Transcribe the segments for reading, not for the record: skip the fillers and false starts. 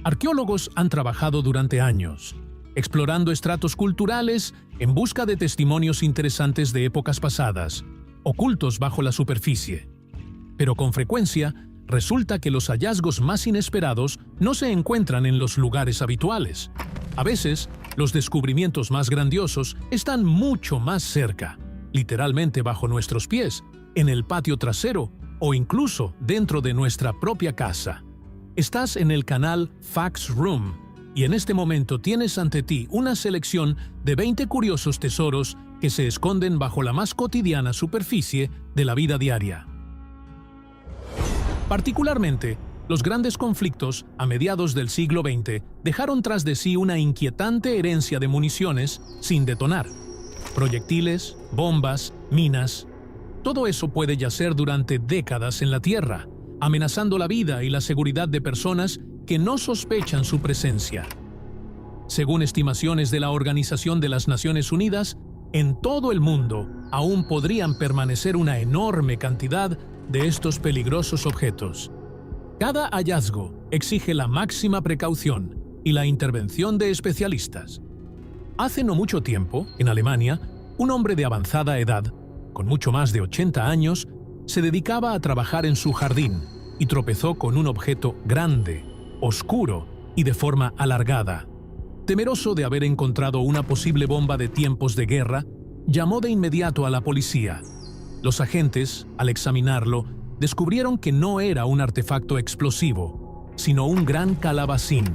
Arqueólogos han trabajado durante años, explorando estratos culturales en busca de testimonios interesantes de épocas pasadas, ocultos bajo la superficie. Pero con frecuencia, resulta que los hallazgos más inesperados no se encuentran en los lugares habituales. A veces, los descubrimientos más grandiosos están mucho más cerca, literalmente bajo nuestros pies, en el patio trasero o incluso dentro de nuestra propia casa. Estás en el canal Facts Room y en este momento tienes ante ti una selección de 20 curiosos tesoros que se esconden bajo la más cotidiana superficie de la vida diaria. Particularmente, los grandes conflictos a mediados del siglo XX dejaron tras de sí una inquietante herencia de municiones sin detonar. Proyectiles, bombas, minas. Todo eso puede yacer durante décadas en la Tierra, amenazando la vida y la seguridad de personas que no sospechan su presencia. Según estimaciones de la Organización de las Naciones Unidas, en todo el mundo aún podrían permanecer una enorme cantidad de estos peligrosos objetos. Cada hallazgo exige la máxima precaución y la intervención de especialistas. Hace no mucho tiempo, en Alemania, un hombre de avanzada edad, con mucho más de 80 años, se dedicaba a trabajar en su jardín y tropezó con un objeto grande, oscuro y de forma alargada. Temeroso de haber encontrado una posible bomba de tiempos de guerra, llamó de inmediato a la policía. Los agentes, al examinarlo, descubrieron que no era un artefacto explosivo, sino un gran calabacín.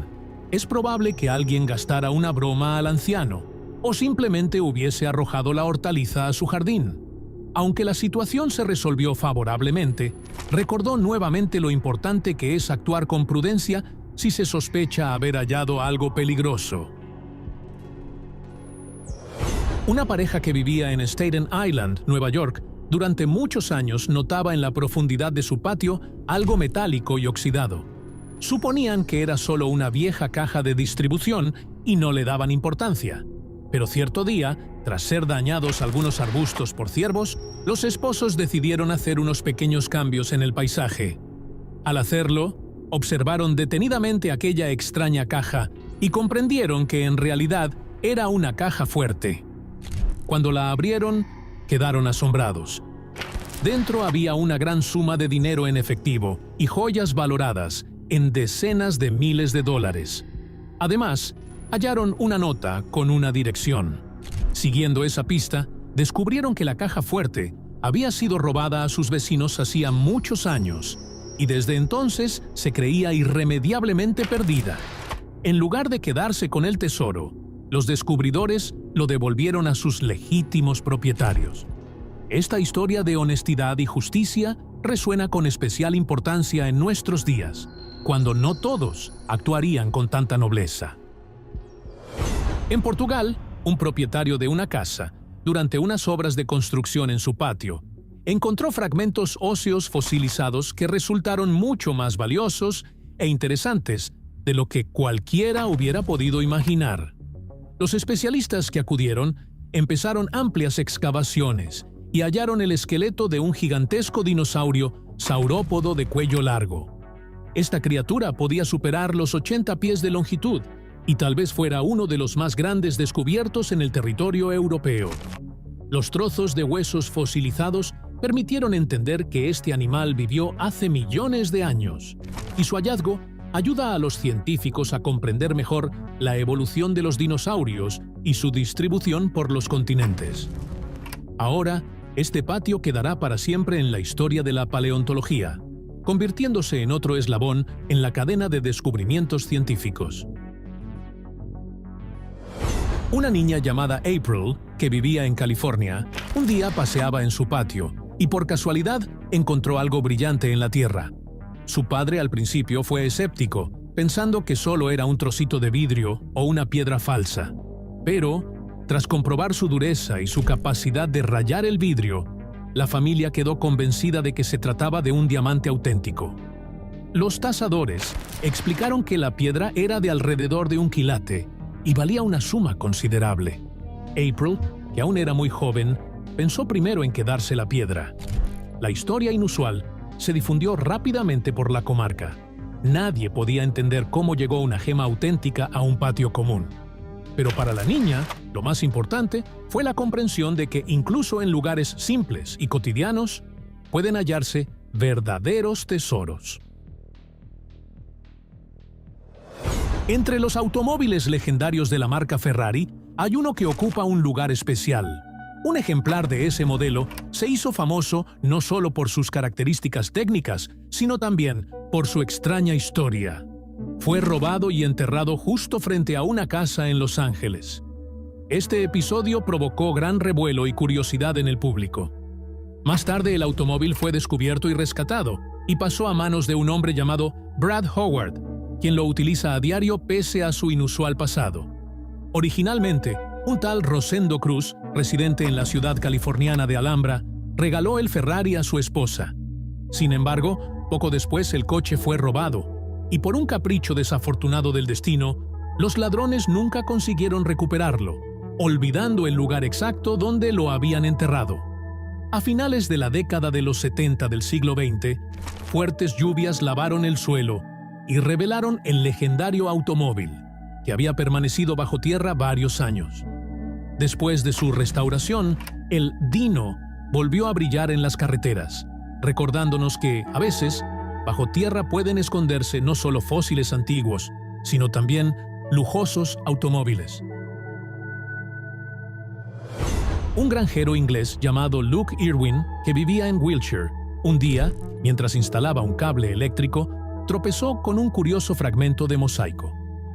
Es probable que alguien gastara una broma al anciano, o simplemente hubiese arrojado la hortaliza a su jardín. Aunque la situación se resolvió favorablemente, recordó nuevamente lo importante que es actuar con prudencia si se sospecha haber hallado algo peligroso. Una pareja que vivía en Staten Island, Nueva York, durante muchos años notaba en la profundidad de su patio algo metálico y oxidado. Suponían que era solo una vieja caja de distribución y no le daban importancia. Pero cierto día, tras ser dañados algunos arbustos por ciervos, los esposos decidieron hacer unos pequeños cambios en el paisaje. Al hacerlo, observaron detenidamente aquella extraña caja y comprendieron que en realidad era una caja fuerte. Cuando la abrieron, quedaron asombrados. Dentro había una gran suma de dinero en efectivo y joyas valoradas en decenas de miles de dólares. Además, hallaron una nota con una dirección. Siguiendo esa pista, descubrieron que la caja fuerte había sido robada a sus vecinos hacía muchos años y desde entonces se creía irremediablemente perdida. En lugar de quedarse con el tesoro, los descubridores lo devolvieron a sus legítimos propietarios. Esta historia de honestidad y justicia resuena con especial importancia en nuestros días, cuando no todos actuarían con tanta nobleza. En Portugal, un propietario de una casa, durante unas obras de construcción en su patio, encontró fragmentos óseos fosilizados que resultaron mucho más valiosos e interesantes de lo que cualquiera hubiera podido imaginar. Los especialistas que acudieron empezaron amplias excavaciones y hallaron el esqueleto de un gigantesco dinosaurio saurópodo de cuello largo. Esta criatura podía superar los 80 pies de longitud y tal vez fuera uno de los más grandes descubiertos en el territorio europeo. Los trozos de huesos fosilizados permitieron entender que este animal vivió hace millones de años, y su hallazgo ayuda a los científicos a comprender mejor la evolución de los dinosaurios y su distribución por los continentes. Ahora, este patio quedará para siempre en la historia de la paleontología, convirtiéndose en otro eslabón en la cadena de descubrimientos científicos. Una niña llamada April, que vivía en California, un día paseaba en su patio y por casualidad encontró algo brillante en la tierra. Su padre al principio fue escéptico, pensando que solo era un trocito de vidrio o una piedra falsa. Pero, tras comprobar su dureza y su capacidad de rayar el vidrio, la familia quedó convencida de que se trataba de un diamante auténtico. Los tasadores explicaron que la piedra era de alrededor de 1 quilate y valía una suma considerable. April, que aún era muy joven, pensó primero en quedarse la piedra. La historia inusual se difundió rápidamente por la comarca. nadie podía entender cómo llegó una gema auténtica a un patio común. Pero para la niña, lo más importante fue la comprensión de que incluso en lugares simples y cotidianos pueden hallarse verdaderos tesoros. Entre los automóviles legendarios de la marca Ferrari, hay uno que ocupa un lugar especial. Un ejemplar de ese modelo se hizo famoso no solo por sus características técnicas, sino también por su extraña historia. Fue robado y enterrado justo frente a una casa en Los Ángeles. Este episodio provocó gran revuelo y curiosidad en el público. Más tarde el automóvil fue descubierto y rescatado, y pasó a manos de un hombre llamado Brad Howard, quien lo utiliza a diario pese a su inusual pasado. Originalmente, un tal Rosendo Cruz, residente en la ciudad californiana de Alhambra, regaló el Ferrari a su esposa. Sin embargo, poco después el coche fue robado, y por un capricho desafortunado del destino, los ladrones nunca consiguieron recuperarlo, olvidando el lugar exacto donde lo habían enterrado. A finales de la década de los 70 del siglo XX, fuertes lluvias lavaron el suelo y revelaron el legendario automóvil, que había permanecido bajo tierra varios años. Después de su restauración, el Dino volvió a brillar en las carreteras, recordándonos que, a veces, bajo tierra pueden esconderse no solo fósiles antiguos, sino también lujosos automóviles. Un granjero inglés llamado Luke Irwin, que vivía en Wiltshire, un día, mientras instalaba un cable eléctrico, tropezó con un curioso fragmento de mosaico.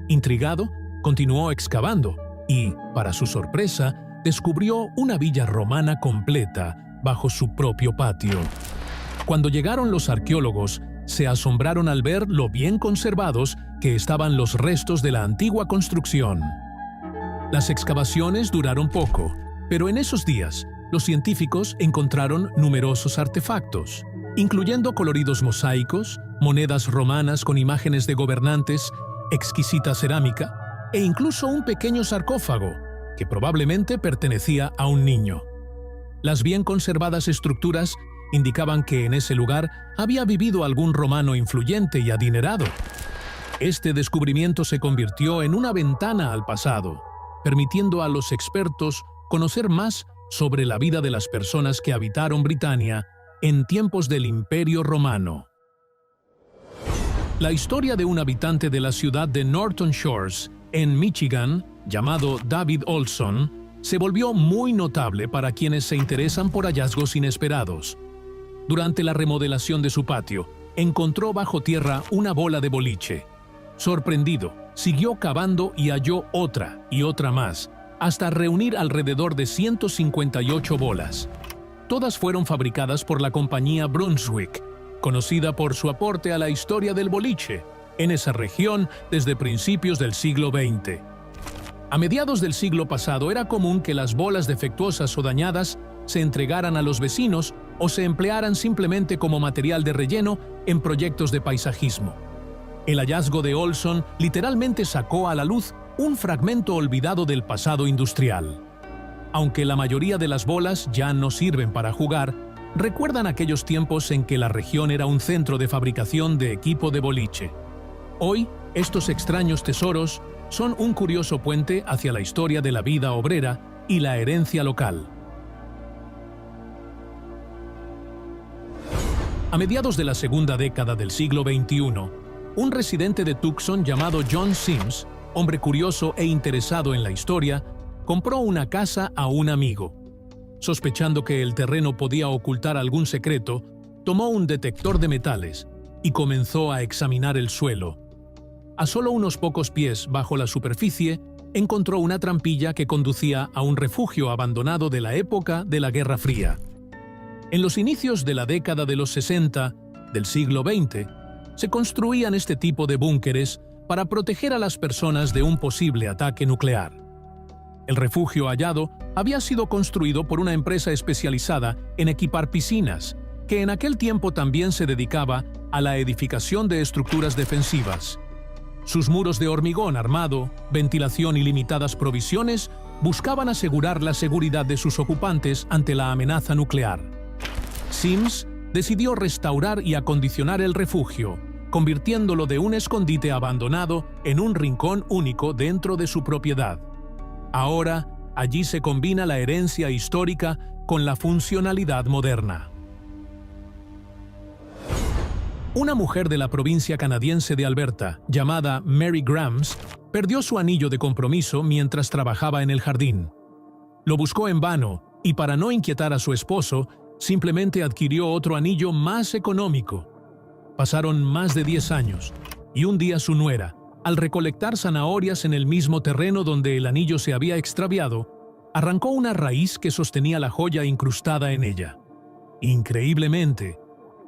Intrigado, continuó excavando y, para su sorpresa, descubrió una villa romana completa bajo su propio patio. Cuando llegaron los arqueólogos, se asombraron al ver lo bien conservados que estaban los restos de la antigua construcción. Las excavaciones duraron poco, pero en esos días, los científicos encontraron numerosos artefactos, incluyendo coloridos mosaicos, monedas romanas con imágenes de gobernantes, exquisita cerámica e incluso un pequeño sarcófago, que probablemente pertenecía a un niño. Las bien conservadas estructuras indicaban que en ese lugar había vivido algún romano influyente y adinerado. Este descubrimiento se convirtió en una ventana al pasado, permitiendo a los expertos conocer más sobre la vida de las personas que habitaron Britania en tiempos del Imperio Romano. La historia de un habitante de la ciudad de Norton Shores, en Michigan, llamado David Olson, se volvió muy notable para quienes se interesan por hallazgos inesperados. Durante la remodelación de su patio, encontró bajo tierra una bola de boliche. Sorprendido, siguió cavando y halló otra y otra más, hasta reunir alrededor de 158 bolas. Todas fueron fabricadas por la compañía Brunswick, conocida por su aporte a la historia del boliche en esa región desde principios del siglo XX. A mediados del siglo pasado era común que las bolas defectuosas o dañadas se entregaran a los vecinos o se emplearan simplemente como material de relleno en proyectos de paisajismo. El hallazgo de Olson literalmente sacó a la luz un fragmento olvidado del pasado industrial. Aunque la mayoría de las bolas ya no sirven para jugar, recuerdan aquellos tiempos en que la región era un centro de fabricación de equipo de boliche. Hoy, estos extraños tesoros son un curioso puente hacia la historia de la vida obrera y la herencia local. A mediados de la segunda década del siglo XXI, un residente de Tucson llamado John Sims, hombre curioso e interesado en la historia, compró una casa a un amigo. Sospechando que el terreno podía ocultar algún secreto, tomó un detector de metales y comenzó a examinar el suelo. A solo unos pocos pies bajo la superficie, encontró una trampilla que conducía a un refugio abandonado de la época de la Guerra Fría. En los inicios de la década de los 60 del siglo XX, se construían este tipo de búnkeres para proteger a las personas de un posible ataque nuclear. El refugio hallado había sido construido por una empresa especializada en equipar piscinas, que en aquel tiempo también se dedicaba a la edificación de estructuras defensivas. Sus muros de hormigón armado, ventilación y limitadas provisiones buscaban asegurar la seguridad de sus ocupantes ante la amenaza nuclear. Sims decidió restaurar y acondicionar el refugio, convirtiéndolo de un escondite abandonado en un rincón único dentro de su propiedad. Ahora, allí se combina la herencia histórica con la funcionalidad moderna. Una mujer de la provincia canadiense de Alberta, llamada Mary Grams, perdió su anillo de compromiso mientras trabajaba en el jardín. Lo buscó en vano y, para no inquietar a su esposo, simplemente adquirió otro anillo más económico. Pasaron más de 10 años, y un día su nuera, al recolectar zanahorias en el mismo terreno donde el anillo se había extraviado, arrancó una raíz que sostenía la joya incrustada en ella. Increíblemente,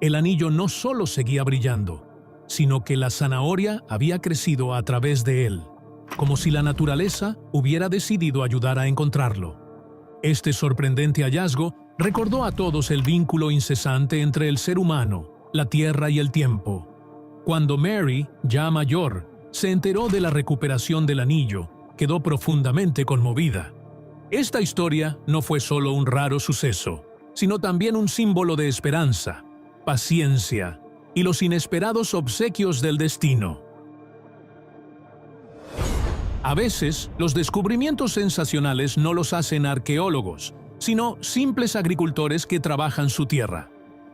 el anillo no solo seguía brillando, sino que la zanahoria había crecido a través de él, como si la naturaleza hubiera decidido ayudar a encontrarlo. Este sorprendente hallazgo recordó a todos el vínculo incesante entre el ser humano, la tierra y el tiempo. Cuando Mary, ya mayor, se enteró de la recuperación del anillo, quedó profundamente conmovida. Esta historia no fue solo un raro suceso, sino también un símbolo de esperanza, paciencia y los inesperados obsequios del destino. A veces, los descubrimientos sensacionales no los hacen arqueólogos, sino simples agricultores que trabajan su tierra.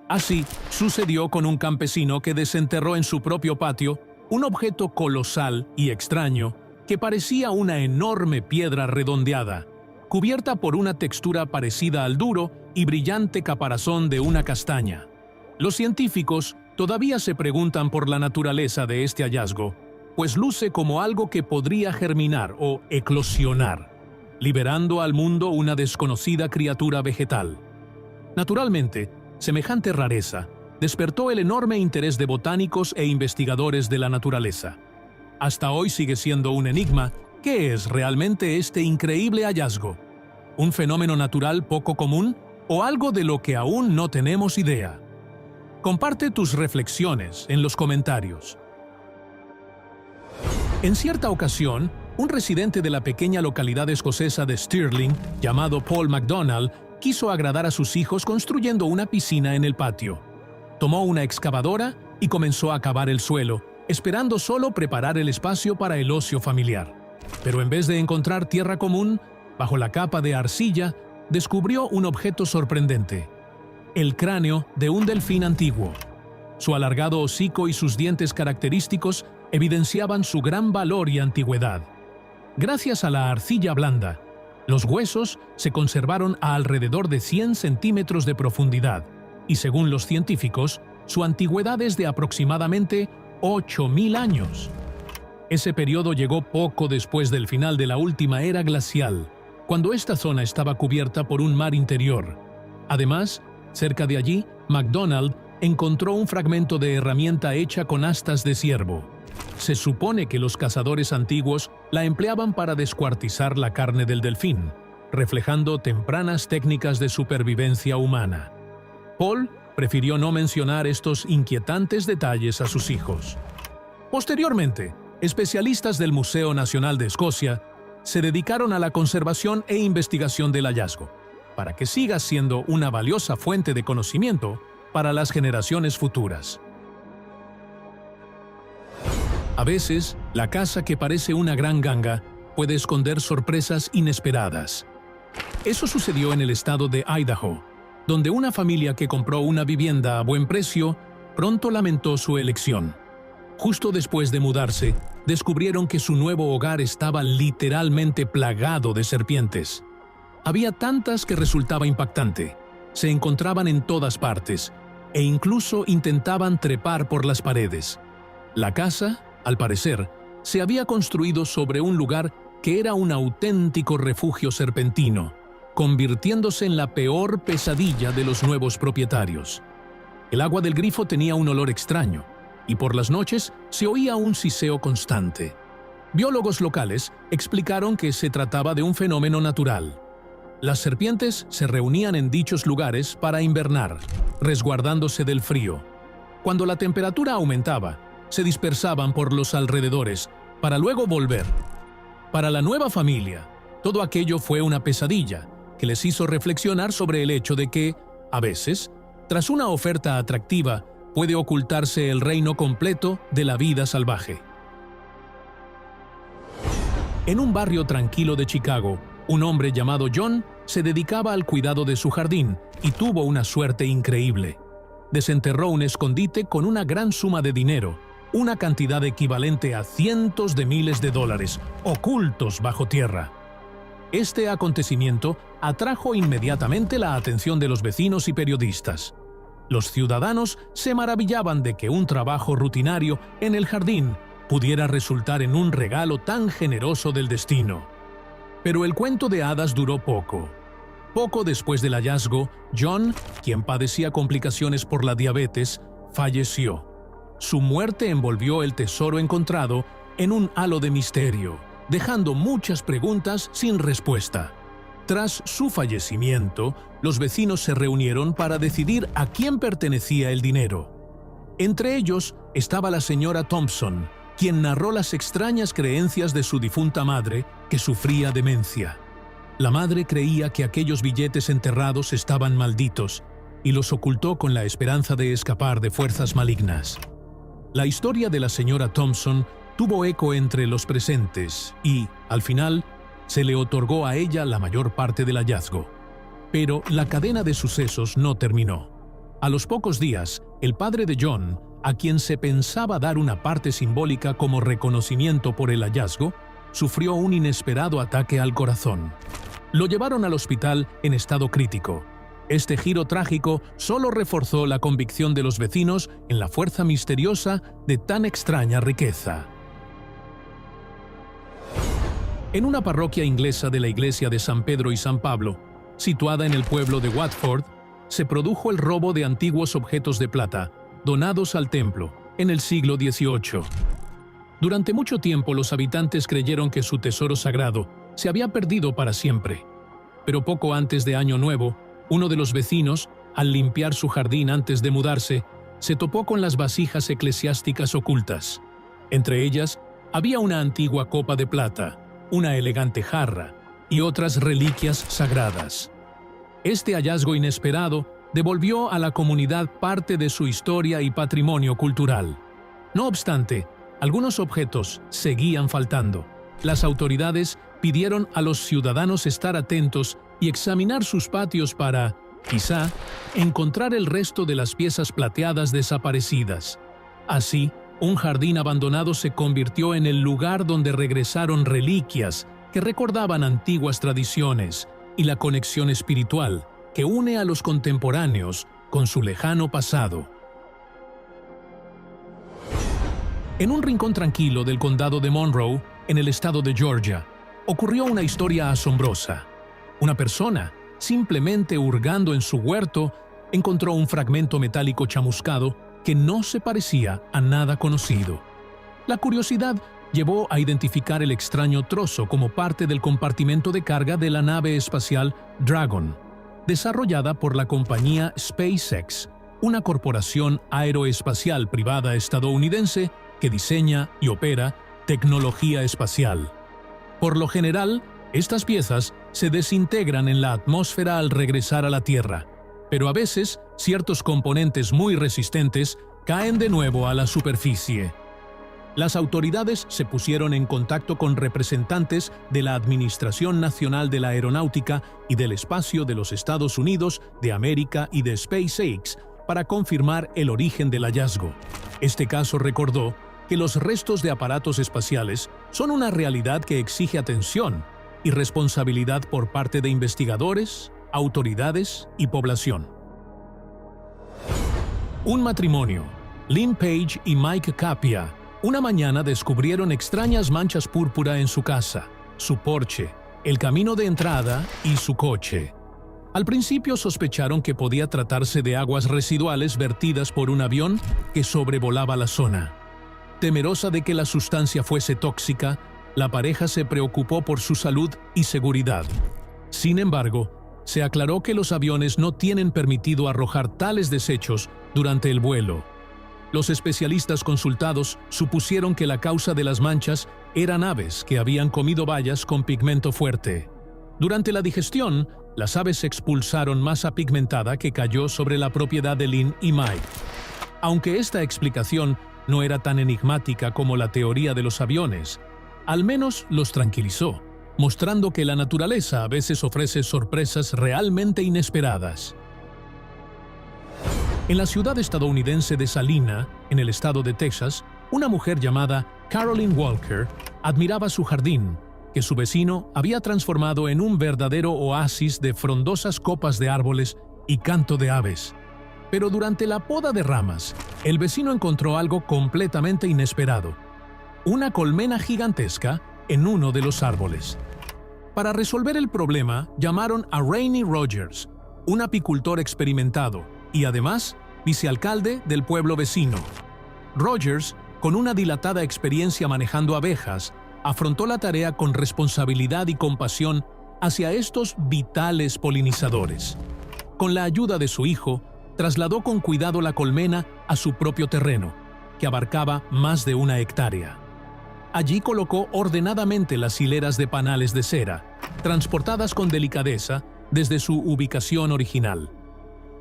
Así, sucedió con un campesino que desenterró en su propio patio un objeto colosal y extraño que parecía una enorme piedra redondeada, cubierta por una textura parecida al duro y brillante caparazón de una castaña. Los científicos todavía se preguntan por la naturaleza de este hallazgo, pues luce como algo que podría germinar o eclosionar, liberando al mundo una desconocida criatura vegetal. Naturalmente, semejante rareza despertó el enorme interés de botánicos e investigadores de la naturaleza. Hasta hoy sigue siendo un enigma qué es realmente este increíble hallazgo, un fenómeno natural poco común o algo de lo que aún no tenemos idea. Comparte tus reflexiones en los comentarios. En cierta ocasión, un residente de la pequeña localidad escocesa de Stirling, llamado Paul MacDonald, quiso agradar a sus hijos construyendo una piscina en el patio. Tomó una excavadora y comenzó a cavar el suelo, esperando solo preparar el espacio para el ocio familiar. Pero en vez de encontrar tierra común, bajo la capa de arcilla, descubrió un objeto sorprendente: el cráneo de un delfín antiguo. Su alargado hocico y sus dientes característicos evidenciaban su gran valor y antigüedad. Gracias a la arcilla blanda, los huesos se conservaron a alrededor de 100 centímetros de profundidad, y según los científicos, su antigüedad es de aproximadamente 8.000 años. Ese periodo llegó poco después del final de la última era glacial, cuando esta zona estaba cubierta por un mar interior. Además, cerca de allí, MacDonald encontró un fragmento de herramienta hecha con astas de ciervo. Se supone que los cazadores antiguos la empleaban para descuartizar la carne del delfín, reflejando tempranas técnicas de supervivencia humana. Paul prefirió no mencionar estos inquietantes detalles a sus hijos. Posteriormente, especialistas del Museo Nacional de Escocia se dedicaron a la conservación e investigación del hallazgo, para que siga siendo una valiosa fuente de conocimiento para las generaciones futuras. A veces, la casa que parece una gran ganga puede esconder sorpresas inesperadas. Eso sucedió en el estado de Idaho, donde una familia que compró una vivienda a buen precio pronto lamentó su elección. Justo después de mudarse, descubrieron que su nuevo hogar estaba literalmente plagado de serpientes. Había tantas que resultaba impactante. Se encontraban en todas partes e incluso intentaban trepar por las paredes. La casa, al parecer, se había construido sobre un lugar que era un auténtico refugio serpentino, convirtiéndose en la peor pesadilla de los nuevos propietarios. El agua del grifo tenía un olor extraño, y por las noches se oía un siseo constante. Biólogos locales explicaron que se trataba de un fenómeno natural. Las serpientes se reunían en dichos lugares para invernar, resguardándose del frío. Cuando la temperatura aumentaba, se dispersaban por los alrededores, para luego volver. Para la nueva familia, todo aquello fue una pesadilla, que les hizo reflexionar sobre el hecho de que, a veces, tras una oferta atractiva, puede ocultarse el reino completo de la vida salvaje. En un barrio tranquilo de Chicago, un hombre llamado John se dedicaba al cuidado de su jardín y tuvo una suerte increíble. Desenterró un escondite con una gran suma de dinero, una cantidad equivalente a cientos de miles de dólares, ocultos bajo tierra. Este acontecimiento atrajo inmediatamente la atención de los vecinos y periodistas. Los ciudadanos se maravillaban de que un trabajo rutinario en el jardín pudiera resultar en un regalo tan generoso del destino. Pero el cuento de hadas duró poco. Poco después del hallazgo, John, quien padecía complicaciones por la diabetes, falleció. Su muerte envolvió el tesoro encontrado en un halo de misterio, dejando muchas preguntas sin respuesta. Tras su fallecimiento, los vecinos se reunieron para decidir a quién pertenecía el dinero. Entre ellos estaba la señora Thompson, quien narró las extrañas creencias de su difunta madre, que sufría demencia. La madre creía que aquellos billetes enterrados estaban malditos y los ocultó con la esperanza de escapar de fuerzas malignas. La historia de la señora Thompson tuvo eco entre los presentes y, al final, se le otorgó a ella la mayor parte del hallazgo. Pero la cadena de sucesos no terminó. A los pocos días, el padre de John, a quien se pensaba dar una parte simbólica como reconocimiento por el hallazgo, sufrió un inesperado ataque al corazón. Lo llevaron al hospital en estado crítico. Este giro trágico solo reforzó la convicción de los vecinos en la fuerza misteriosa de tan extraña riqueza. En una parroquia inglesa de la iglesia de San Pedro y San Pablo, situada en el pueblo de Watford, se produjo el robo de antiguos objetos de plata, donados al templo, en el siglo XVIII. Durante mucho tiempo los habitantes creyeron que su tesoro sagrado se había perdido para siempre. Pero poco antes de Año Nuevo, uno de los vecinos, al limpiar su jardín antes de mudarse, se topó con las vasijas eclesiásticas ocultas. Entre ellas, había una antigua copa de plata, una elegante jarra y otras reliquias sagradas. Este hallazgo inesperado devolvió a la comunidad parte de su historia y patrimonio cultural. No obstante, algunos objetos seguían faltando. Las autoridades pidieron a los ciudadanos estar atentos y examinar sus patios para, quizá, encontrar el resto de las piezas plateadas desaparecidas. Así, un jardín abandonado se convirtió en el lugar donde regresaron reliquias que recordaban antiguas tradiciones y la conexión espiritual que une a los contemporáneos con su lejano pasado. En un rincón tranquilo del condado de Monroe, en el estado de Georgia, ocurrió una historia asombrosa. Una persona, simplemente hurgando en su huerto, encontró un fragmento metálico chamuscado que no se parecía a nada conocido. La curiosidad llevó a identificar el extraño trozo como parte del compartimento de carga de la nave espacial Dragon, desarrollada por la compañía SpaceX, una corporación aeroespacial privada estadounidense que diseña y opera tecnología espacial. Por lo general, estas piezas se desintegran en la atmósfera al regresar a la Tierra, pero a veces ciertos componentes muy resistentes caen de nuevo a la superficie. Las autoridades se pusieron en contacto con representantes de la Administración Nacional de la Aeronáutica y del Espacio de los Estados Unidos de América y de SpaceX para confirmar el origen del hallazgo. Este caso recordó que los restos de aparatos espaciales son una realidad que exige atención y responsabilidad por parte de investigadores, autoridades y población. Un matrimonio, Lynn Page y Mike Capia, una mañana descubrieron extrañas manchas púrpura en su casa, su porche, el camino de entrada y su coche. Al principio sospecharon que podía tratarse de aguas residuales vertidas por un avión que sobrevolaba la zona. Temerosa de que la sustancia fuese tóxica, la pareja se preocupó por su salud y seguridad. Sin embargo, se aclaró que los aviones no tienen permitido arrojar tales desechos durante el vuelo. Los especialistas consultados supusieron que la causa de las manchas eran aves que habían comido bayas con pigmento fuerte. Durante la digestión, las aves expulsaron masa pigmentada que cayó sobre la propiedad de Lynn y Mike. Aunque esta explicación no era tan enigmática como la teoría de los aviones, al menos los tranquilizó, mostrando que la naturaleza a veces ofrece sorpresas realmente inesperadas. En la ciudad estadounidense de Salina, en el estado de Texas, una mujer llamada Carolyn Walker admiraba su jardín, que su vecino había transformado en un verdadero oasis de frondosas copas de árboles y canto de aves. Pero durante la poda de ramas, el vecino encontró algo completamente inesperado: una colmena gigantesca en uno de los árboles. Para resolver el problema, llamaron a Rainey Rogers, un apicultor experimentado y además vicealcalde del pueblo vecino. Rogers, con una dilatada experiencia manejando abejas, afrontó la tarea con responsabilidad y compasión hacia estos vitales polinizadores. Con la ayuda de su hijo, trasladó con cuidado la colmena a su propio terreno, que abarcaba más de 1 hectárea. Allí colocó ordenadamente las hileras de panales de cera, transportadas con delicadeza desde su ubicación original.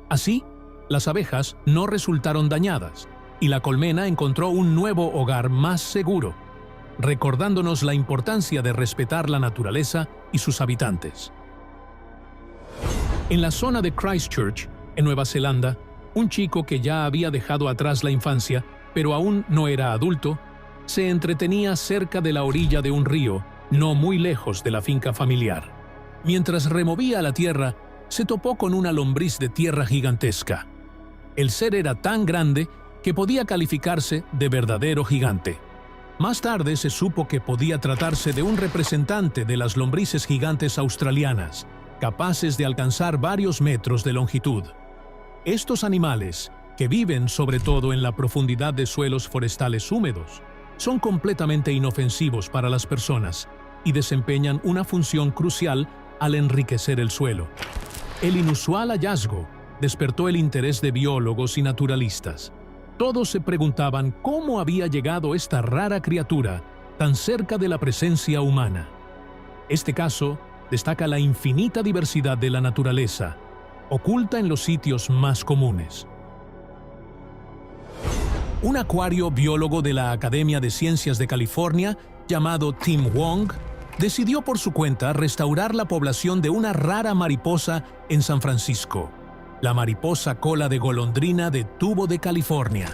Así, las abejas no resultaron dañadas y la colmena encontró un nuevo hogar más seguro, recordándonos la importancia de respetar la naturaleza y sus habitantes. En la zona de Christchurch, en Nueva Zelanda, un chico que ya había dejado atrás la infancia, pero aún no era adulto, se entretenía cerca de la orilla de un río, no muy lejos de la finca familiar. Mientras removía la tierra, se topó con una lombriz de tierra gigantesca. El ser era tan grande que podía calificarse de verdadero gigante. Más tarde se supo que podía tratarse de un representante de las lombrices gigantes australianas, capaces de alcanzar varios metros de longitud. Estos animales, que viven sobre todo en la profundidad de suelos forestales húmedos, son completamente inofensivos para las personas y desempeñan una función crucial al enriquecer el suelo. El inusual hallazgo despertó el interés de biólogos y naturalistas. Todos se preguntaban cómo había llegado esta rara criatura tan cerca de la presencia humana. Este caso destaca la infinita diversidad de la naturaleza, oculta en los sitios más comunes. Un acuario biólogo de la Academia de Ciencias de California, llamado Tim Wong, decidió por su cuenta restaurar la población de una rara mariposa en San Francisco, la mariposa cola de golondrina de tubo de California.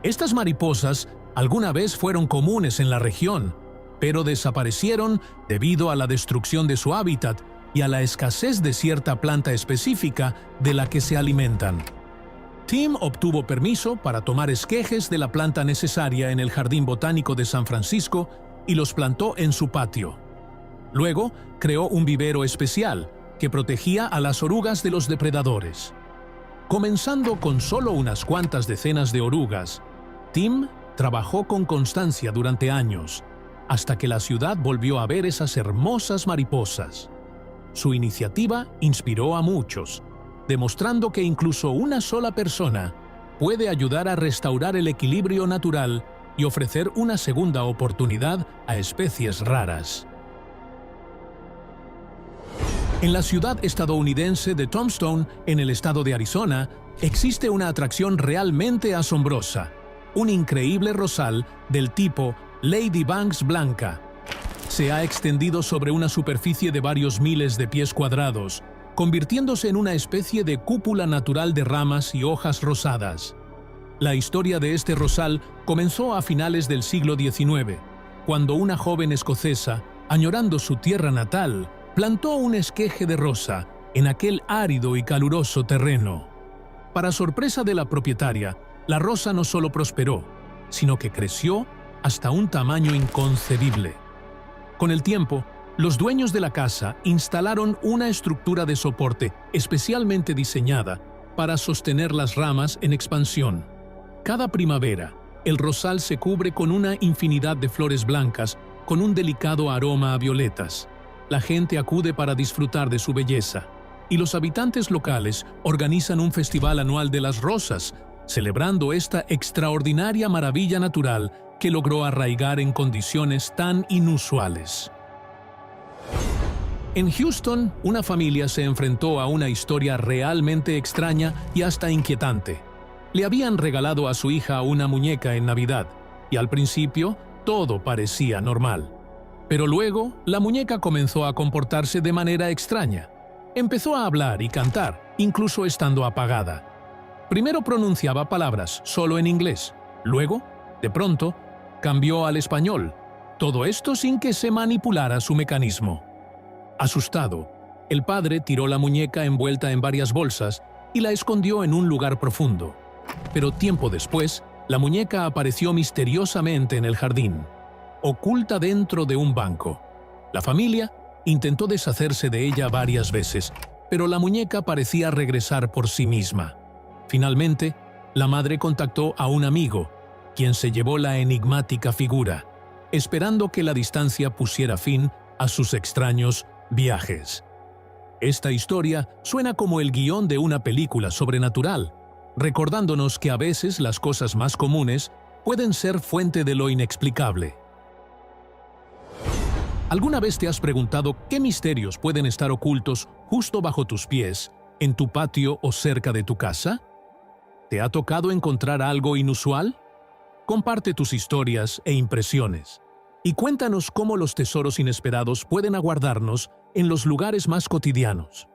Estas mariposas alguna vez fueron comunes en la región, pero desaparecieron debido a la destrucción de su hábitat y a la escasez de cierta planta específica de la que se alimentan. Tim obtuvo permiso para tomar esquejes de la planta necesaria en el Jardín Botánico de San Francisco y los plantó en su patio. Luego, creó un vivero especial que protegía a las orugas de los depredadores. Comenzando con solo unas cuantas decenas de orugas, Tim trabajó con constancia durante años, hasta que la ciudad volvió a ver esas hermosas mariposas. Su iniciativa inspiró a muchos, demostrando que incluso una sola persona puede ayudar a restaurar el equilibrio natural y ofrecer una segunda oportunidad a especies raras. En la ciudad estadounidense de Tombstone, en el estado de Arizona, existe una atracción realmente asombrosa: un increíble rosal del tipo Lady Banks blanca. Se ha extendido sobre una superficie de varios miles de pies cuadrados, convirtiéndose en una especie de cúpula natural de ramas y hojas rosadas. La historia de este rosal comenzó a finales del siglo XIX, cuando una joven escocesa, añorando su tierra natal, plantó un esqueje de rosa en aquel árido y caluroso terreno. Para sorpresa de la propietaria, la rosa no solo prosperó, sino que creció hasta un tamaño inconcebible. Con el tiempo, los dueños de la casa instalaron una estructura de soporte especialmente diseñada para sostener las ramas en expansión. Cada primavera, el rosal se cubre con una infinidad de flores blancas con un delicado aroma a violetas. La gente acude para disfrutar de su belleza, y los habitantes locales organizan un festival anual de las rosas, celebrando esta extraordinaria maravilla natural que logró arraigar en condiciones tan inusuales. En Houston, una familia se enfrentó a una historia realmente extraña y hasta inquietante. Le habían regalado a su hija una muñeca en Navidad, y al principio todo parecía normal. Pero luego, la muñeca comenzó a comportarse de manera extraña. Empezó a hablar y cantar, incluso estando apagada. Primero pronunciaba palabras solo en inglés. Luego, de pronto, cambió al español. Todo esto sin que se manipulara su mecanismo. Asustado, el padre tiró la muñeca envuelta en varias bolsas y la escondió en un lugar profundo. Pero tiempo después, la muñeca apareció misteriosamente en el jardín, oculta dentro de un banco. La familia intentó deshacerse de ella varias veces, pero la muñeca parecía regresar por sí misma. Finalmente, la madre contactó a un amigo, quien se llevó la enigmática figura, esperando que la distancia pusiera fin a sus extraños viajes. Esta historia suena como el guión de una película sobrenatural, recordándonos que a veces las cosas más comunes pueden ser fuente de lo inexplicable. ¿Alguna vez te has preguntado qué misterios pueden estar ocultos justo bajo tus pies, en tu patio o cerca de tu casa? ¿Te ha tocado encontrar algo inusual? Comparte tus historias e impresiones y cuéntanos cómo los tesoros inesperados pueden aguardarnos en los lugares más cotidianos.